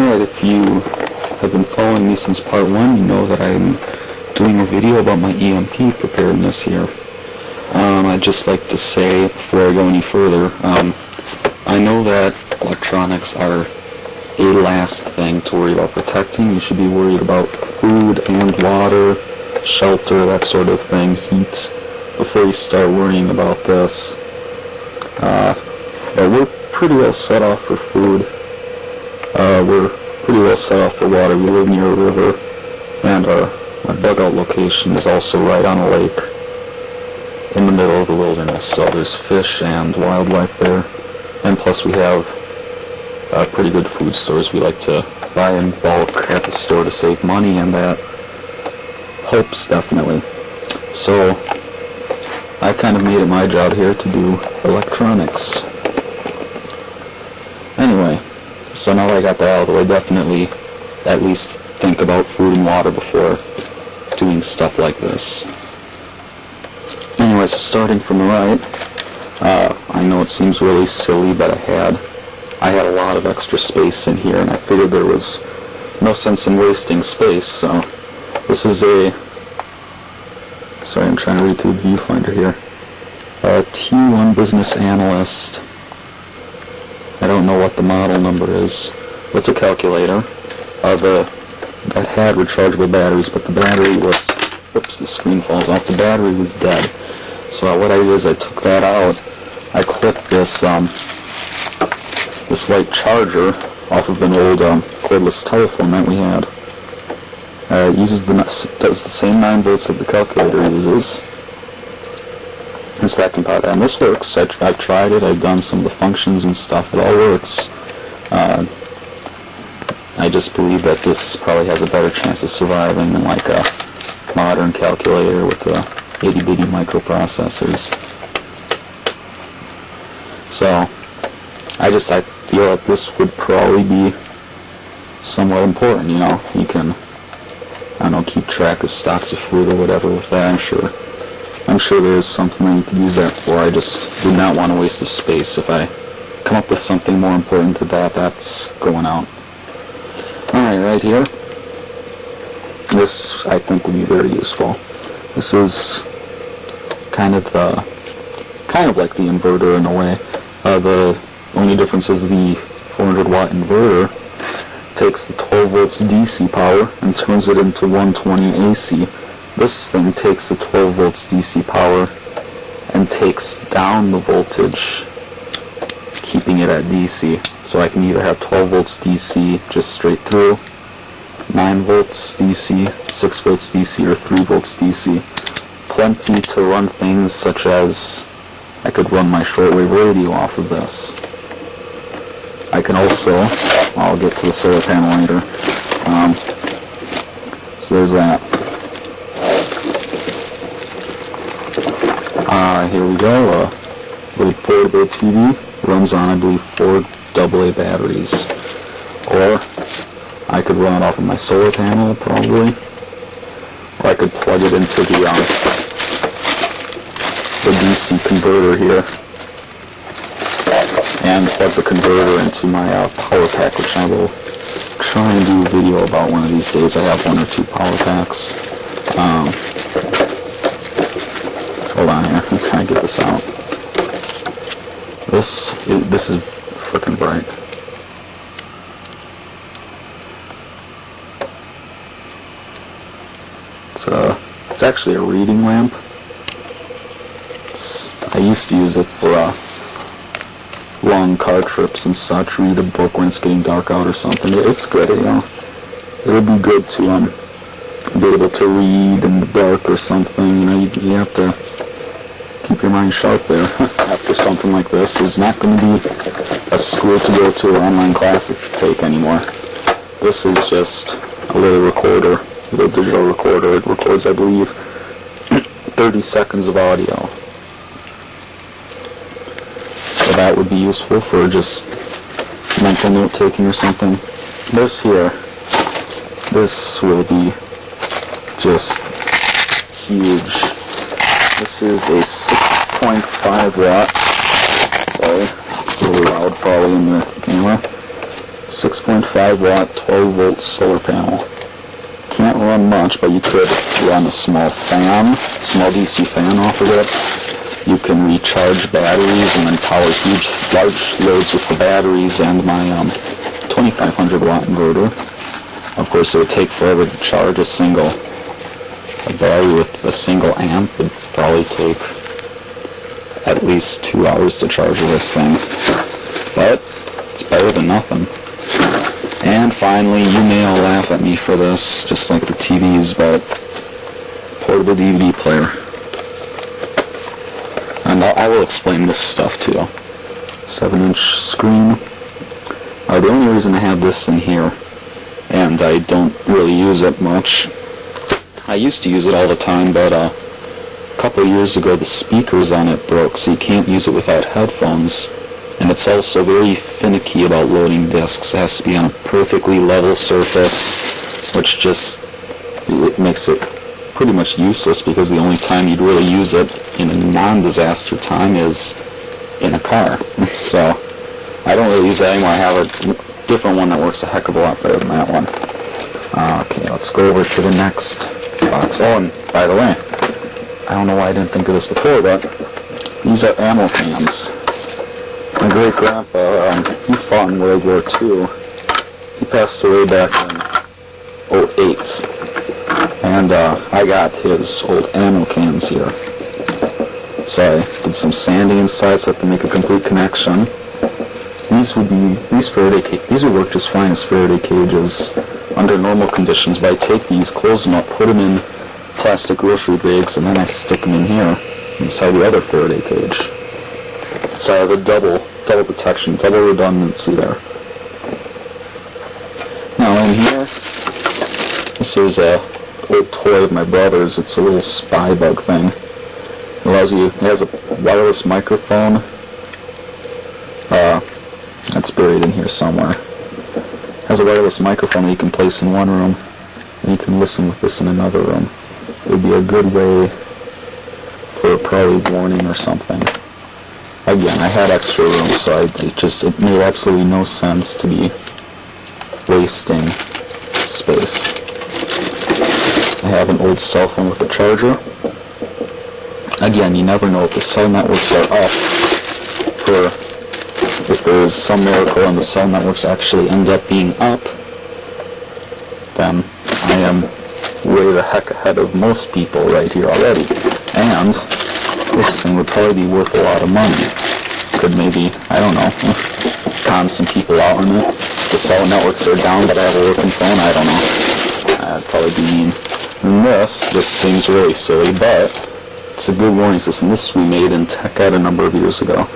Alright, if you have been following me since part 1, you know that I'm doing a video about my EMP preparedness here. I'd just like to say, before I go any further, I know that electronics are a last thing to worry about protecting. You should be worried about food and water, shelter, that sort of thing, heat, before you start worrying about this. But we're pretty well set off for food. We're pretty well set off for water. We live near a river, and our dugout location is also right on a lake in the middle of the wilderness, so there's fish and wildlife there. And plus we have pretty good food stores. We like to buy in bulk at the store to save money, and that helps definitely. So I kind of made it my job here to do electronics. Anyway, so now that I got that out of the way, definitely at least think about food and water before doing stuff like this. Anyway, so starting from the right, I know it seems really silly, but I had a lot of extra space in here, and I figured there was no sense in wasting space. So this is sorry, I'm trying to read through the viewfinder here. T1 Business Analyst. I don't know what the model number is. It's a calculator. That had rechargeable batteries, but the battery was, whoops, the screen falls off. The battery was dead. So what I did is I took that out. I clipped this this white charger off of an old cordless telephone that we had. It does the same 9 volts that the calculator uses. And stacking power, and this works. I've tried it. I've done some of the functions and stuff. It all works. I just believe that this probably has a better chance of surviving than like a modern calculator with the itty-bitty microprocessors. So I feel like this would probably be somewhat important. You know, you can, I don't know, keep track of stocks of food or whatever with that. I'm sure there is something that you could use that for. I just do not want to waste the space. If I come up with something more important than that, that's going out. Alright, right here, this I think would be very useful. This is kind of like the inverter in a way. The only difference is the 400 watt inverter takes the 12 volts DC power and turns it into 120 AC. This thing takes the 12 volts DC power and takes down the voltage, keeping it at DC. So I can either have 12 volts DC just straight through, 9 volts DC, 6 volts DC, or 3 volts DC. Plenty to run things such as I could run my shortwave radio off of this. I can also, I'll get to the solar panel later. So there's that. Here we go, a little portable TV, runs on, I believe, 4 AA batteries. Or I could run it off of my solar panel, probably. Or I could plug it into the DC converter here. And plug the converter into my power pack, which I will try and do a video about one of these days. I have 1 or 2 power packs. Hold on here, I'm trying to get this out. This is frickin' bright. It's actually a reading lamp. I used to use it for long car trips and such. Read a book when it's getting dark out or something. It's good, you know. It would be good to be able to read in the dark or something. You know, you have to keep your mind sharp there after something like this. There's not going to be a school to go to or online classes to take anymore. This is just a little recorder, a little digital recorder. It records, I believe, 30 seconds of audio. So that would be useful for just mental note taking or something. This here, this will be just huge. This is a 6.5 watt, sorry, it's a little loud probably in the camera. 6.5 watt, 12 volt solar panel. Can't run much, but you could run a small fan, small DC fan off of it. You can recharge batteries and then power large loads with the batteries and my 2500 watt inverter. Of course, it would take forever to charge a battery with a single amp. Would probably take at least 2 hours to charge this thing. But it's better than nothing. And finally, you may all laugh at me for this, just like the TVs, but portable DVD player. And I will explain this stuff to you. 7-inch screen. The only reason I have this in here, and I don't really use it much, I used to use it all the time, but a couple of years ago the speakers on it broke, so you can't use it without headphones. And it's also very finicky about loading discs. It has to be on a perfectly level surface, which just makes it pretty much useless, because the only time you'd really use it in a non-disaster time is in a car. So I don't really use that anymore. I have a different one that works a heck of a lot better than that one. Okay, let's go over to the next box. Oh, and by the way, I don't know why I didn't think of this before, but these are ammo cans. My great-grandpa, he fought in World War II. He passed away back in '08. And I got his old ammo cans here. So I did some sanding inside so I can make a complete connection. These would work just fine as Faraday cages under normal conditions, but I take these, close them up, put them in plastic grocery bags, and then I stick them in here inside the other Faraday cage. So I have a double protection, double redundancy there. Now in here, this is a old toy of my brother's. It's a little spy bug thing. It has a wireless microphone. That's buried in here somewhere. It has a wireless microphone that you can place in one room, and you can listen with this in another room. It would be a good way for a probably warning or something. Again, I had extra room, so it made absolutely no sense to be wasting space. I have an old cell phone with a charger. Again, you never know if the cell networks are up, or if there is some miracle and the cell networks actually end up being up, then I am way the heck ahead of most people right here already. And this thing would probably be worth a lot of money. Could maybe, I don't know, con some people out on it. The cell networks are down, but I have a working phone, I don't know. That'd probably be mean. And this seems really silly, but it's a good warning system. This we made in Tech Ed a number of years ago.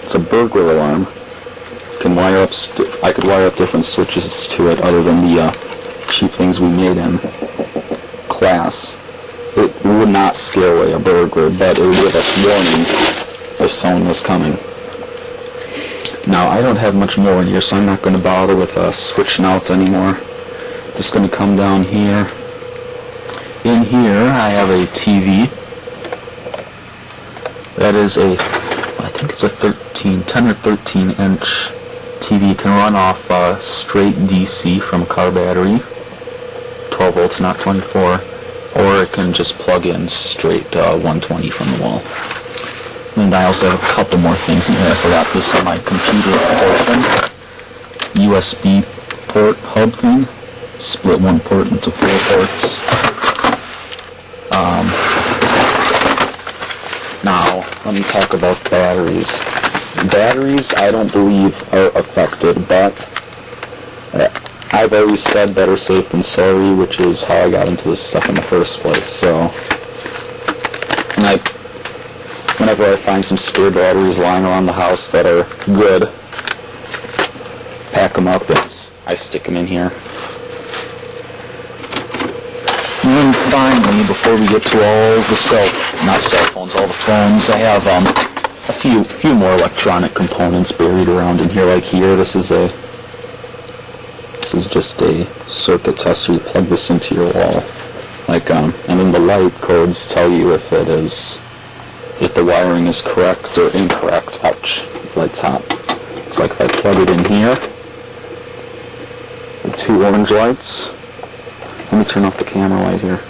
It's a burglar alarm. I could wire up different switches to it other than the cheap things we made in class. It would not scare away a burglar, but it would give us warning if someone was coming. Now, I don't have much more in here, so I'm not going to bother with switching out anymore. Just going to come down here. In here, I have a TV. That is I think it's a 10 or 13 inch TV. It can run off straight DC from a car battery, 12 volts, not 24, or it can just plug in straight 120 from the wall. And I also have a couple more things in here. I forgot this on my computer port thing. USB port hub thing. Split one port into 4 ports. Now, let me talk about batteries. Batteries, I don't believe, are affected, but I've always said better safe than sorry, which is how I got into this stuff in the first place. So, whenever I find some spare batteries lying around the house that are good, pack them up and I stick them in here. And finally, before we get to all the not cell phones, all the phones, I have a few more electronic components buried around in here. Like here, this is just a circuit tester. You plug this into your wall, and then the light codes tell you if the wiring is correct or incorrect. Ouch, light's hot. It's like if I plug it in here, two orange lights. Let me turn off the camera light here.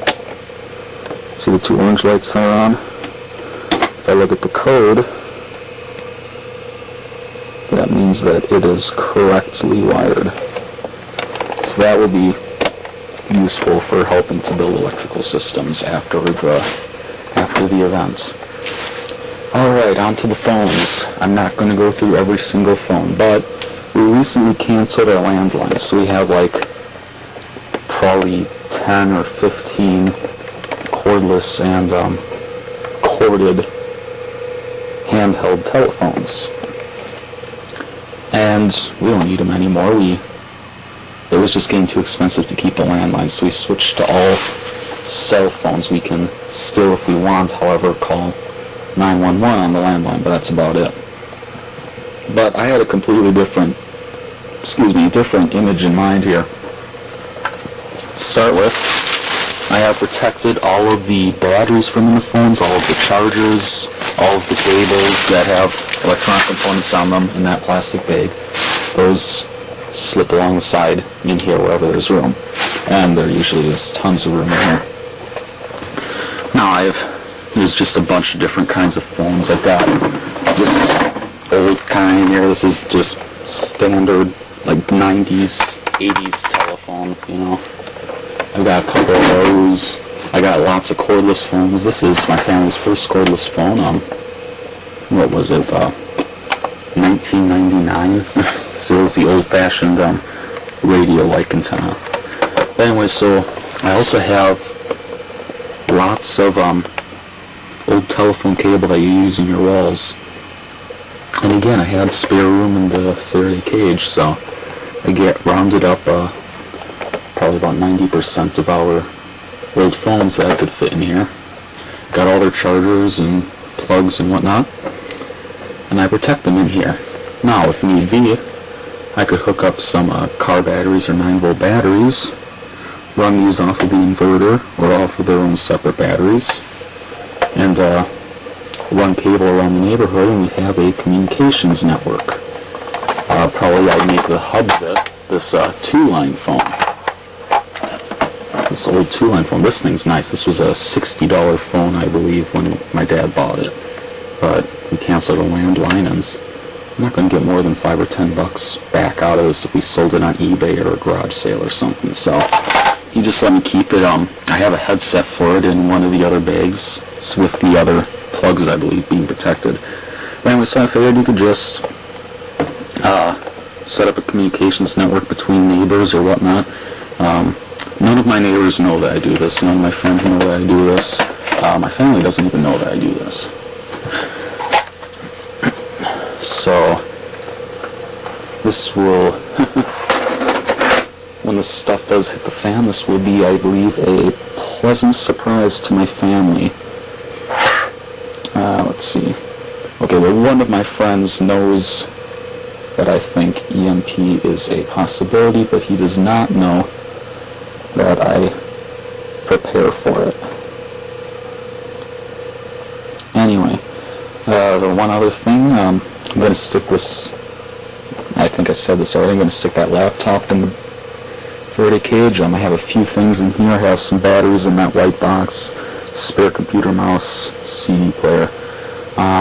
See the two orange lights that are on? If I look at the code, that means that it is correctly wired. So that will be useful for helping to build electrical systems after the event. Alright, on to the phones. I'm not going to go through every single phone, but we recently canceled our landlines, so we have like probably 10 or 15 cordless and corded handheld telephones. And we don't need them anymore. It was just getting too expensive to keep the landlines, so we switched to all cell phones. We can still, if we want, however, call 911 on the landline, but that's about it. But I had a completely different image in mind here. To start with, I have protected all of the batteries from the phones, all of the chargers, all of the cables that have electronic components on them in that plastic bag. Those slip along the side in here wherever there's room. And there usually is tons of room in here. Now there's just a bunch of different kinds of phones. I've got this old kind here. This is just standard, like 90s, 80s telephone, you know. I've got a couple of those. I got lots of cordless phones. This is my family's first cordless phone. What was it? 1999. So it was the old-fashioned radio-like antenna. But anyway, so I also have lots of old telephone cable that you use in your walls. And again, I had spare room in the Faraday cage, so I rounded up probably about 90% of our old phones that I could fit in here. Got all their chargers and plugs and whatnot, and I protect them in here. Now, if need be, I could hook up some car batteries or 9-volt batteries, run these off of the inverter or off of their own separate batteries, and run cable around the neighborhood, and we'd have a communications network. Probably I'd make the hub this 2-line phone. This old 2-line phone. This thing's nice. This was a $60 phone, I believe, when my dad bought it. But we canceled a landline, and I'm not going to get more than $5 or $10 back out of this if we sold it on eBay or a garage sale or something. So he just let me keep it. I have a headset for it in one of the other bags with the other plugs, I believe, being protected. But anyway, so I figured you could just set up a communications network between neighbors or whatnot. None of my neighbors know that I do this. None of my friends know that I do this. My family doesn't even know that I do this. So this will, when this stuff does hit the fan, this will be, I believe, a pleasant surprise to my family. Let's see. Okay, well, one of my friends knows that I think EMP is a possibility, but he does not know that I prepare for it. Anyway, the one other thing, I'm going to stick this, I think I said this already, I'm going to stick that laptop in the Faraday cage. I have a few things in here. I have some batteries in that white box, spare computer mouse, CD player.